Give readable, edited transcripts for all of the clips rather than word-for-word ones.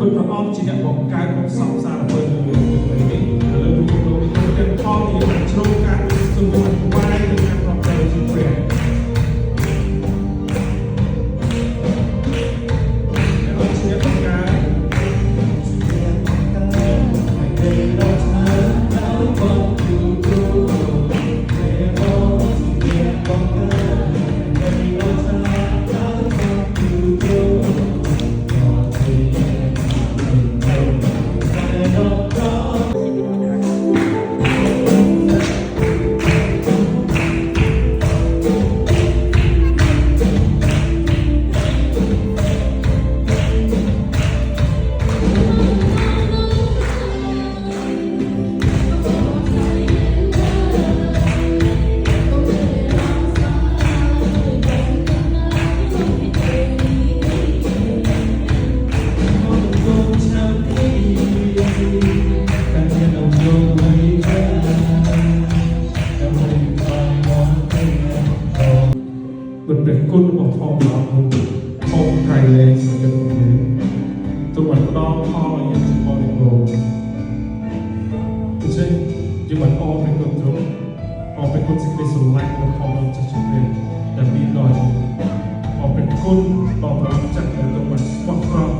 គុណព្រះអង្គជាអ្នកបង្កើតសង្សារអ្វីមួយនេះឥឡូវយើងទៅទាំងផងយើងជ្រោមការជំនួយវាយទៅខាងប្រទេសជាព្រះมันเป็นก้นของทองเราทองไทยเลยมันจะเป็นอย่างนี้ตัวมันดองพ่อยังจะพอในโลกใช่ยังมันออกเป็นคนจุ๊บออกเป็นคนสิ่งเป็นส่วนแรกของเราจะจุดเด่นแต่มีหน่อยออกเป็นก้นตอนเราจัดเลยตัวมันฟังฟัง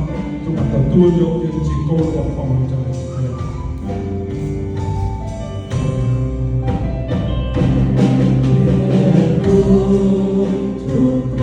ตัวมันตัวยกยังจีโก้ของเราจะจุดเด่นทุก